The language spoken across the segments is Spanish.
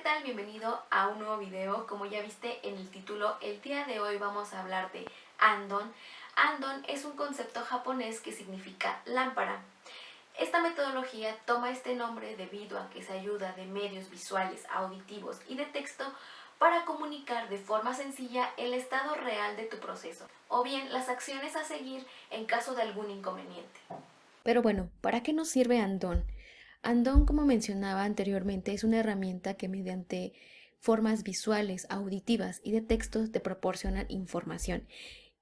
tal? Bienvenido a un nuevo video. Como ya viste en el título, el día de hoy vamos a hablar de Andon. Andon es un concepto japonés que significa lámpara. Esta metodología toma este nombre debido a que se ayuda de medios visuales, auditivos y de texto para comunicar de forma sencilla el estado real de tu proceso o bien las acciones a seguir en caso de algún inconveniente. Pero bueno, ¿para qué nos sirve Andon? Andon, como mencionaba anteriormente, es una herramienta que mediante formas visuales, auditivas y de textos te proporcionan información.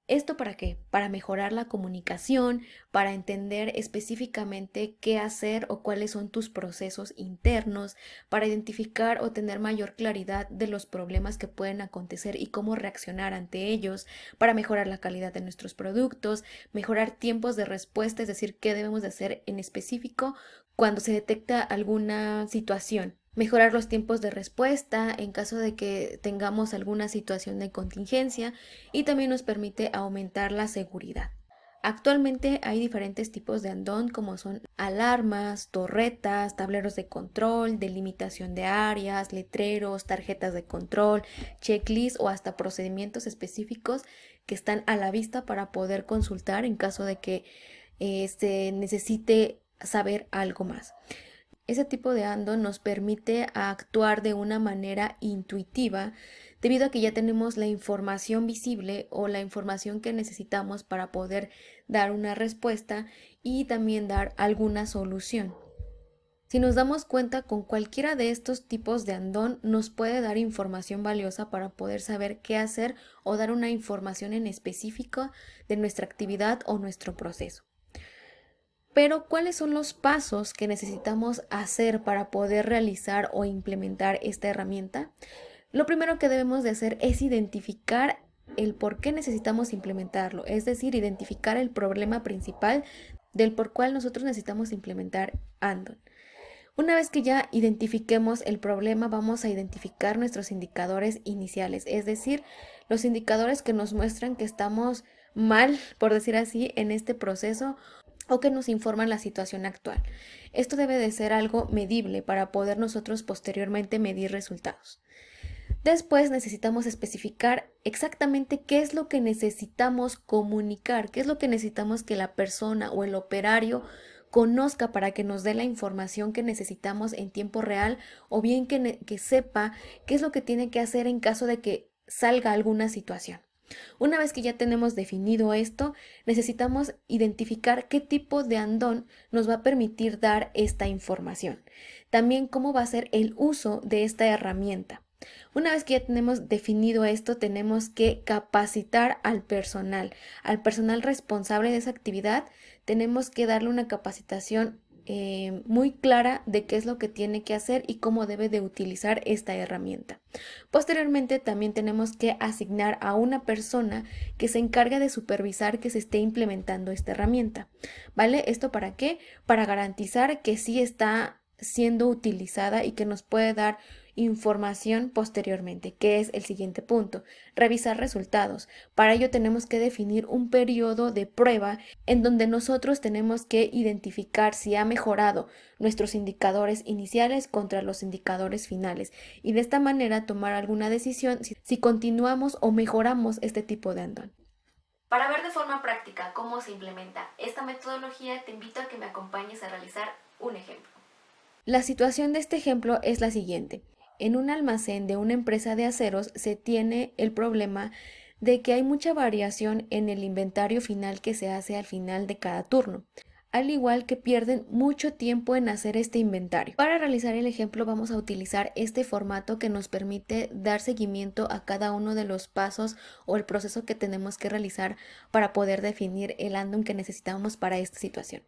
¿Esto para qué? Para mejorar la comunicación, para entender específicamente qué hacer o cuáles son tus procesos internos, para identificar o tener mayor claridad de los problemas que pueden acontecer y cómo reaccionar ante ellos, para mejorar la calidad de nuestros productos, mejorar tiempos de respuesta, es decir, qué debemos de hacer en específico cuando se detecta alguna situación. Mejorar los tiempos de respuesta en caso de que tengamos alguna situación de contingencia y también nos permite aumentar la seguridad. Actualmente hay diferentes tipos de Andon como son alarmas, torretas, tableros de control, delimitación de áreas, letreros, tarjetas de control, checklists o hasta procedimientos específicos que están a la vista para poder consultar en caso de que se necesite saber algo más. Ese tipo de Andon nos permite actuar de una manera intuitiva debido a que ya tenemos la información visible o la información que necesitamos para poder dar una respuesta y también dar alguna solución. Si nos damos cuenta, con cualquiera de estos tipos de Andon nos puede dar información valiosa para poder saber qué hacer o dar una información en específico de nuestra actividad o nuestro proceso. Pero, ¿cuáles son los pasos que necesitamos hacer para poder realizar o implementar esta herramienta? Lo primero que debemos de hacer es identificar el por qué necesitamos implementarlo, es decir, identificar el problema principal del por cual nosotros necesitamos implementar Andon. Una vez que ya identifiquemos el problema, vamos a identificar nuestros indicadores iniciales, es decir, los indicadores que nos muestran que estamos mal, por decir así, en este proceso o que nos informan la situación actual. Esto debe de ser algo medible para poder nosotros posteriormente medir resultados. Después necesitamos especificar exactamente qué es lo que necesitamos comunicar, qué es lo que necesitamos que la persona o el operario conozca para que nos dé la información que necesitamos en tiempo real o bien que sepa qué es lo que tiene que hacer en caso de que salga alguna situación. Una vez que ya tenemos definido esto, necesitamos identificar qué tipo de Andon nos va a permitir dar esta información. También cómo va a ser el uso de esta herramienta. Una vez que ya tenemos definido esto, tenemos que capacitar al personal responsable de esa actividad. Tenemos que darle una capacitación muy clara de qué es lo que tiene que hacer y cómo debe de utilizar esta herramienta. Posteriormente también tenemos que asignar a una persona que se encargue de supervisar que se esté implementando esta herramienta. ¿Vale? ¿Esto para qué? Para garantizar que sí está siendo utilizada y que nos puede dar información posteriormente, que es el siguiente punto, revisar resultados. Para ello tenemos que definir un periodo de prueba en donde nosotros tenemos que identificar si ha mejorado nuestros indicadores iniciales contra los indicadores finales y de esta manera tomar alguna decisión si continuamos o mejoramos este tipo de Andon. Para ver de forma práctica cómo se implementa esta metodología, te invito a que me acompañes a realizar un ejemplo. La situación de este ejemplo es la siguiente. En un almacén de una empresa de aceros se tiene el problema de que hay mucha variación en el inventario final que se hace al final de cada turno, al igual que pierden mucho tiempo en hacer este inventario. Para realizar el ejemplo vamos a utilizar este formato que nos permite dar seguimiento a cada uno de los pasos o el proceso que tenemos que realizar para poder definir el Andon que necesitamos para esta situación.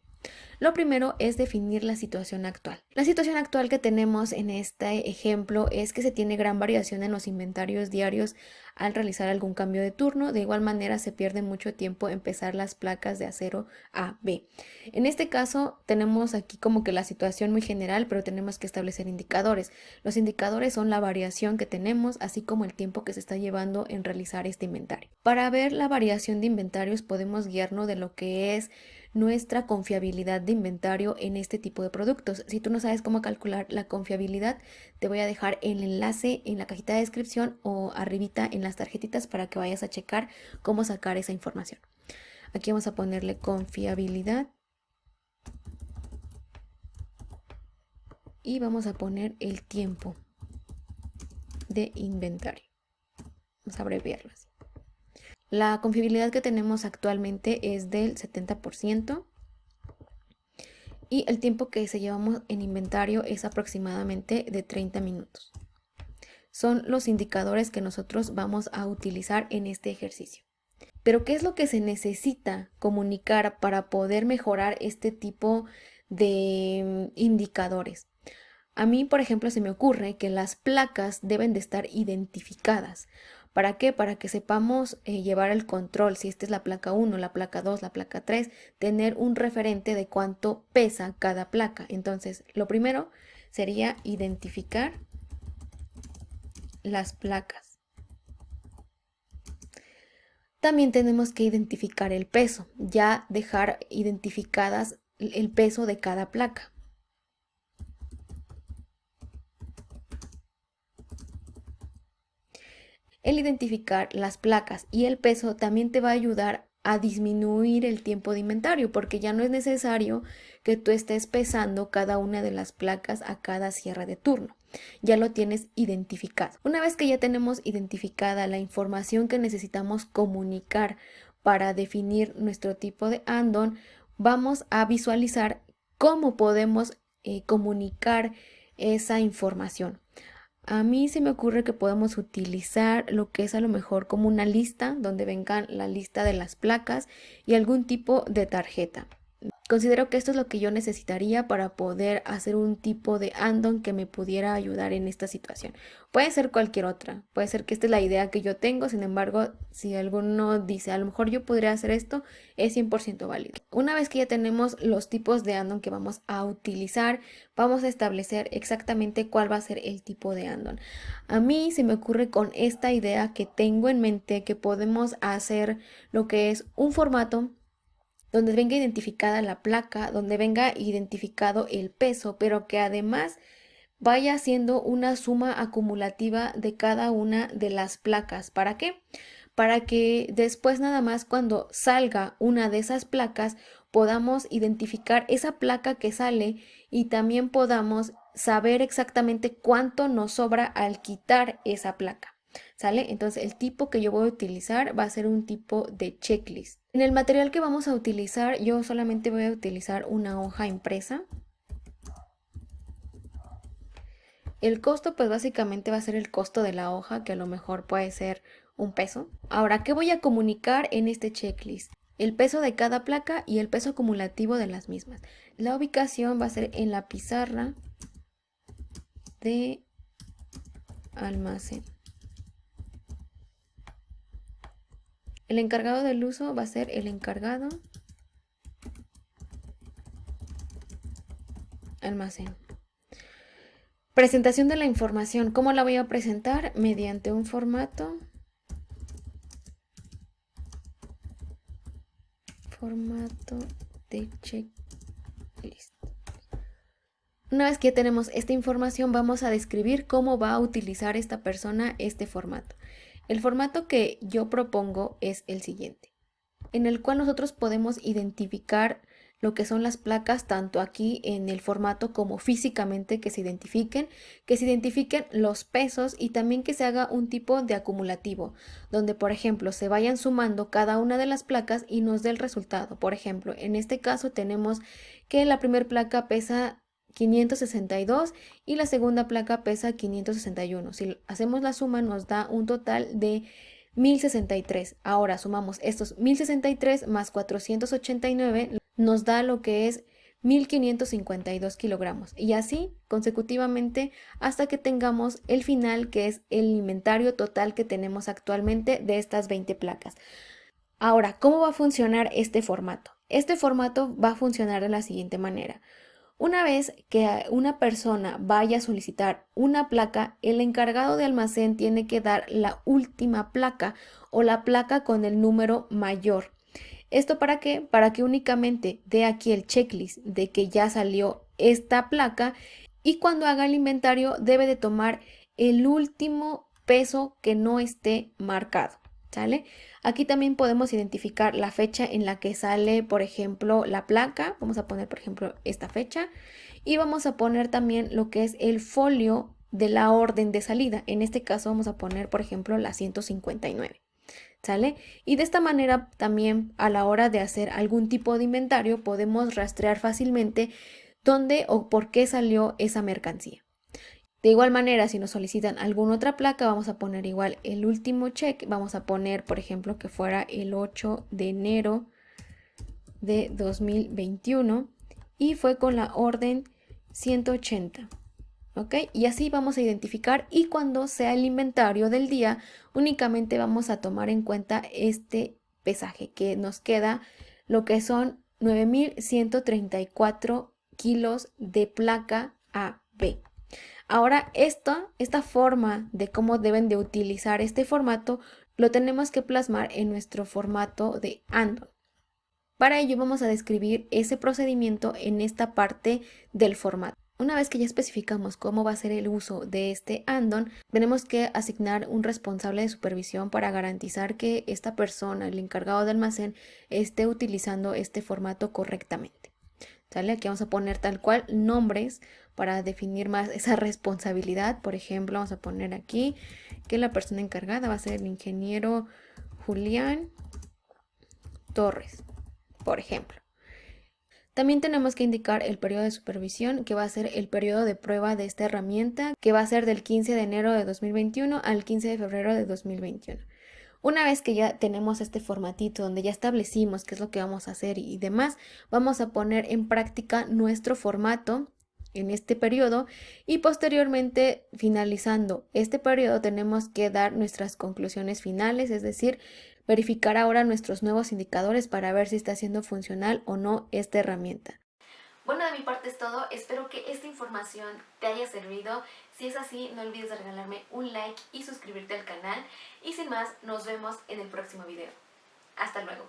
Lo primero es definir la situación actual. La situación actual que tenemos en este ejemplo es que se tiene gran variación en los inventarios diarios al realizar algún cambio de turno. De igual manera se pierde mucho tiempo en pesar las placas de acero A, B. En este caso tenemos aquí como que la situación muy general, pero tenemos que establecer indicadores. Los indicadores son la variación que tenemos, así como el tiempo que se está llevando en realizar este inventario. Para ver la variación de inventarios podemos guiarnos de lo que es nuestra confiabilidad de inventario en este tipo de productos. Si tú no sabes cómo calcular la confiabilidad, te voy a dejar el enlace en la cajita de descripción o arribita en las tarjetitas para que vayas a checar cómo sacar esa información. Aquí vamos a ponerle confiabilidad y vamos a poner el tiempo de inventario. Vamos a abreviarlo así. La confiabilidad que tenemos actualmente es del 70% y el tiempo que se llevamos en inventario es aproximadamente de 30 minutos. Son los indicadores que nosotros vamos a utilizar en este ejercicio. Pero ¿qué es lo que se necesita comunicar para poder mejorar este tipo de indicadores? A mí, por ejemplo, se me ocurre que las placas deben de estar identificadas. ¿Para qué? Para que sepamos llevar el control, si esta es la placa 1, la placa 2, la placa 3, tener un referente de cuánto pesa cada placa. Entonces, lo primero sería identificar las placas. También tenemos que identificar el peso, ya dejar identificadas el peso de cada placa. El identificar las placas y el peso también te va a ayudar a disminuir el tiempo de inventario, porque ya no es necesario que tú estés pesando cada una de las placas a cada cierre de turno. Ya lo tienes identificado. Una vez que ya tenemos identificada la información que necesitamos comunicar para definir nuestro tipo de andon, vamos a visualizar cómo podemos comunicar esa información. A mí se me ocurre que podemos utilizar lo que es a lo mejor como una lista donde vengan la lista de las placas y algún tipo de tarjeta. Considero que esto es lo que yo necesitaría para poder hacer un tipo de andon que me pudiera ayudar en esta situación. Puede ser cualquier otra, puede ser que esta es la idea que yo tengo, sin embargo, si alguno dice, a lo mejor yo podría hacer esto, es 100% válido. Una vez que ya tenemos los tipos de andon que vamos a utilizar, vamos a establecer exactamente cuál va a ser el tipo de andon. A mí se me ocurre con esta idea que tengo en mente que podemos hacer lo que es un formato donde venga identificada la placa, donde venga identificado el peso, pero que además vaya haciendo una suma acumulativa de cada una de las placas. ¿Para qué? Para que después nada más cuando salga una de esas placas podamos identificar esa placa que sale y también podamos saber exactamente cuánto nos sobra al quitar esa placa. ¿Sale? Entonces el tipo que yo voy a utilizar va a ser un tipo de checklist. En el material que vamos a utilizar, yo solamente voy a utilizar una hoja impresa. El costo pues básicamente va a ser el costo de la hoja, que a lo mejor puede ser $1. Ahora, ¿qué voy a comunicar en este checklist? El peso de cada placa y el peso acumulativo de las mismas. La ubicación va a ser en la pizarra de almacén. El encargado del uso va a ser el encargado almacén. Presentación de la información. ¿Cómo la voy a presentar? Mediante un formato de checklist. Una vez que ya tenemos esta información, vamos a describir cómo va a utilizar esta persona este formato. El formato que yo propongo es el siguiente, en el cual nosotros podemos identificar lo que son las placas, tanto aquí en el formato como físicamente que se identifiquen los pesos y también que se haga un tipo de acumulativo, donde por ejemplo se vayan sumando cada una de las placas y nos dé el resultado. Por ejemplo, en este caso tenemos que la primera placa pesa 562 y la segunda placa pesa 561. Si hacemos la suma nos da un total de 1063. Ahora sumamos estos 1063 más 489 nos da lo que es 1552 kilogramos y así consecutivamente hasta que tengamos el final, que es el inventario total que tenemos actualmente de estas 20 placas. Ahora, ¿cómo va a funcionar este formato? Este formato va a funcionar de la siguiente manera. Una vez que una persona vaya a solicitar una placa, el encargado de almacén tiene que dar la última placa o la placa con el número mayor. ¿Esto para qué? Para que únicamente dé aquí el checklist de que ya salió esta placa y cuando haga el inventario debe de tomar el último peso que no esté marcado, ¿sale? Aquí también podemos identificar la fecha en la que sale, por ejemplo, la placa. Vamos a poner, por ejemplo, esta fecha y vamos a poner también lo que es el folio de la orden de salida. En este caso vamos a poner, por ejemplo, la 159. ¿Sale? Y de esta manera también a la hora de hacer algún tipo de inventario podemos rastrear fácilmente dónde o por qué salió esa mercancía. De igual manera, si nos solicitan alguna otra placa, vamos a poner igual el último check. Vamos a poner, por ejemplo, que fuera el 8 de enero de 2021 y fue con la orden 180. ¿Ok? Y así vamos a identificar y cuando sea el inventario del día, únicamente vamos a tomar en cuenta este pesaje que nos queda, lo que son 9.134 kilos de placa AB. Ahora, esta forma de cómo deben de utilizar este formato, lo tenemos que plasmar en nuestro formato de Andon. Para ello vamos a describir ese procedimiento en esta parte del formato. Una vez que ya especificamos cómo va a ser el uso de este Andon, tenemos que asignar un responsable de supervisión para garantizar que esta persona, el encargado de almacén, esté utilizando este formato correctamente. ¿Sale? Aquí vamos a poner tal cual nombres para definir más esa responsabilidad. Por ejemplo, vamos a poner aquí que la persona encargada va a ser el ingeniero Julián Torres, por ejemplo. También tenemos que indicar el periodo de supervisión, que va a ser el periodo de prueba de esta herramienta, que va a ser del 15 de enero de 2021 al 15 de febrero de 2021. Una vez que ya tenemos este formatito donde ya establecimos qué es lo que vamos a hacer y demás, vamos a poner en práctica nuestro formato en este periodo y posteriormente, finalizando este periodo, tenemos que dar nuestras conclusiones finales, es decir, verificar ahora nuestros nuevos indicadores para ver si está siendo funcional o no esta herramienta. Bueno, de mi parte es todo. Espero que esta información te haya servido. Si es así, no olvides de regalarme un like y suscribirte al canal. Y sin más, nos vemos en el próximo video. Hasta luego.